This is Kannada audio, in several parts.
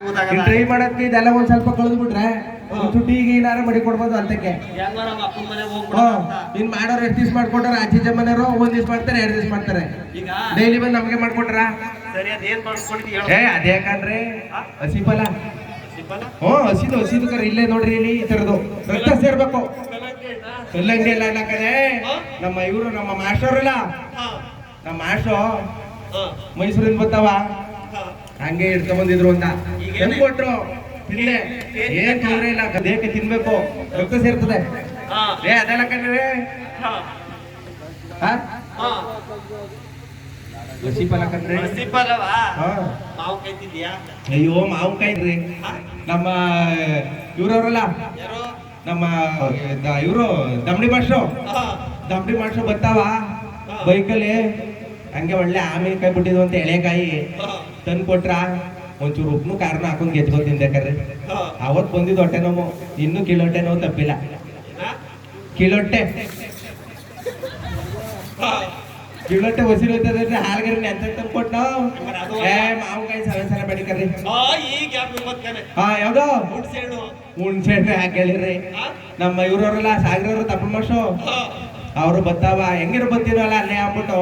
ಟ್ರೈ ಮಾಡಕ್ಕೆ ಇದೆಲ್ಲ ಒಂದ್ ಸ್ವಲ್ಪ ಕಳೆದು ಬಿಟ್ರೆ ಟೀಗೆ ಏನಾರ ಮಾಡಿ ಕೊಡ್ಬೋದು ಅಂತಕ್ಕೆ. ಇನ್ ಮಾಡೋರು ಎಷ್ಟು ದಿವ್ಸ ಮಾಡ್ಕೊಟ್ಟಾರ, ಆಚೆ ಮನೆಯವರು ಒಂದ್ ದಿವ್ಸ ಮಾಡ್ತಾರೆ, 2 ದಿವ್ಸ ಮಾಡ್ತಾರೆ. ಡೈಲಿ ಬಂದು ನಮ್ಗೆ ಮಾಡ್ಕೊಟ್ರ ಅದೇ ಯಾಕಂದ್ರೆ ಹಸಿ ಫಲ. ಹಸಿದು ಕರೆ ಇಲ್ಲೇ ನೋಡ್ರಿ, ಇಲ್ಲಿ ಈ ತರದು ರಕ್ತ ಸೇರ್ಬೇಕು. ಕಲ್ಲಂಗಡಿ ಎಲ್ಲ ಕರೆ ನಮ್ಮ ಇವರು ನಮ್ಮ ಮಾಸ್ಟರ್ಲ್ಲ, ನಮ್ಮ ಮಾಸ್ಟ್ರು ಮೈಸೂರಿಂದ ಬರ್ತಾವ, ಹಂಗೆ ಇಡ್ಕೊಂಡ್ ಬಂದಿದ್ರು ಅಂತ ಹೆಂಗ್ ಕೊಟ್ರು. ತಿನ್ನೆ ಏನ್ ತೊಂದ್ರೆ ಇಲ್ಲ, ದೇಹಕ್ಕೆ ತಿನ್ಬೇಕು, ರಕ್ತ ಸೇರ್ತದೆ. ಅದೆಲ್ಲ ಕಣ್ರಿ ಹಸಿ ಫಲ ಕಣ್ರಿ. ಅಯ್ಯೋ ಮಾವಿನಕಾಯಿ ರೀ, ನಮ್ಮ ಇವ್ರವ್ರಲ್ಲ, ನಮ್ಮ ಇವರು ದಮ್ಡಿ ಮಾಸ್ಟ್ರು ಬರ್ತಾವ ಬೈಕಲ್ಲಿ, ಹಂಗೆ ಒಳ್ಳೆ ಆಮೇಲೆ ಬಿಟ್ಟಿದ್ವು ಅಂತ ಎಳೆಕಾಯಿ ತಂದು ಕೊಟ್ರ, ಒಂಚೂರು ಉಪ್ಪು ಕಾರಣ ಹಾಕೊಂಡ್ ಗೆದ್ಕೊಂಡು ತಿಂದೇಕ್ರಿ. ಅವತ್ ಬಂದಿದ್ದು ಹೊಟ್ಟೆ ನೋವು, ಇನ್ನೂ ಕಿಲೊಟ್ಟೆ ನೋವು ತಪ್ಪಿಲ್ಲ. ಕಿಲೊಟ್ಟೆ ಹೊಸಿರು ಹೋಯ್ತದ್ರೆ ಹಾಲ್ಗರಿ ನೆಂತ ತಂದು ಕೊಟ್ಟು ನಾವು ಮಾವಿನಕಾಯಿ ಸಲ ಬೆಳಿಕರ್ರಿ. ಯಾವ್ದು ಹುಣ್ಸೆ ಹಣ್ಣು ಯಾಕೆ ಹೇಳಿರಿ. ನಮ್ಮ ಇವ್ರವ್ರಲ್ಲ ಸಾಗರವ್ರು ತಪ್ಪ ಮಾಸ್ಟ್ರು ಅವರು ಬತ್ತಾವ, ಹೆಂಗಿರು ಬಂದಿರಲ್ಲ ಅಲ್ಲೇ ಆಗ್ಬಿಟ್ಟು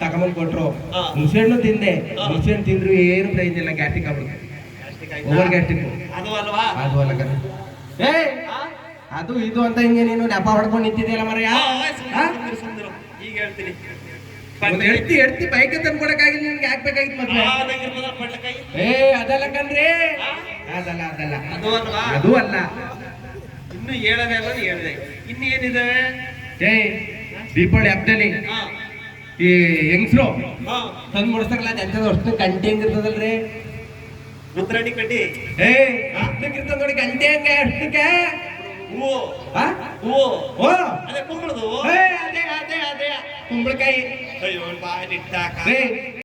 ತಗೊಂಬಂದ್ ಕೊಟ್ರು. ಹುಣ್ಸೆ ಹಣ್ಣು ತಿಂದೆ, ಹುಣ್ಸೆ ಹಣ್ಣು ತಿಂದ್ರು ಏನು ಪ್ರೈಸ್ ಇಲ್ಲ, ಗ್ಯಾಸ್ಟಿಕ್ ಆಗ್ಬಿಡುತ್ತೆ. ಓವರ್ ಗ್ಯಾಸ್ಟಿಕ್ ಅದು ಅಲ್ಲ ಕರೆ. ಅದು ಇದು ಅಂತ ಹಿಂಗೆ ನೀನು ನೆಪ ಹೊಡ್ಕೊಂಡು ನಿಂತಿದ್ಯಲ್ಲ ಮರ. ಎಡ್ತಿ ಬೈಕ್ ತಂದ್ಕೊಡಕ್ಕಾಗಿಲ್ಲ, ನಿನ್ಗೆ ಹಾಕ್ಬೇಕಾಗಿತ್ತು ಮತ್ತೆ. ಅದಲ್ಲ ಕಣ್ರಿ, ಅದಲ್ಲ ಅದು ಅಲ್ಲ. ಇನ್ನು ಹೇಳದೆ ಅಲ್ಲ ಹೇಳಿದೆ. ಇನ್ನೇನಿದೆ? ದೀಪಾವಳಿ ಹಬ್ಬದಲ್ಲಿ ಈ ಹೆಂಗ್ಸ್ರು ತಂದು ಮುಡಿಸಕ್ಲ ಜನತದ ಅಷ್ಟು ಗಂಟೆ ಹೆಂಗಿರ್ತದಲ್ರಿ, ಉತ್ತರಾಣಿ ಕಡ್ಡಿ ಇರ್ತದ ನೋಡಿ ಗಂಟೆ ಹಂಗೆ ಅಷ್ಟಕ್ಕೆ. ಅದೇ ಕುಂಬಳದು, ಕುಂಬಳಕಾಯಿ. ಅಯ್ಯೋ ಬಾಯಿ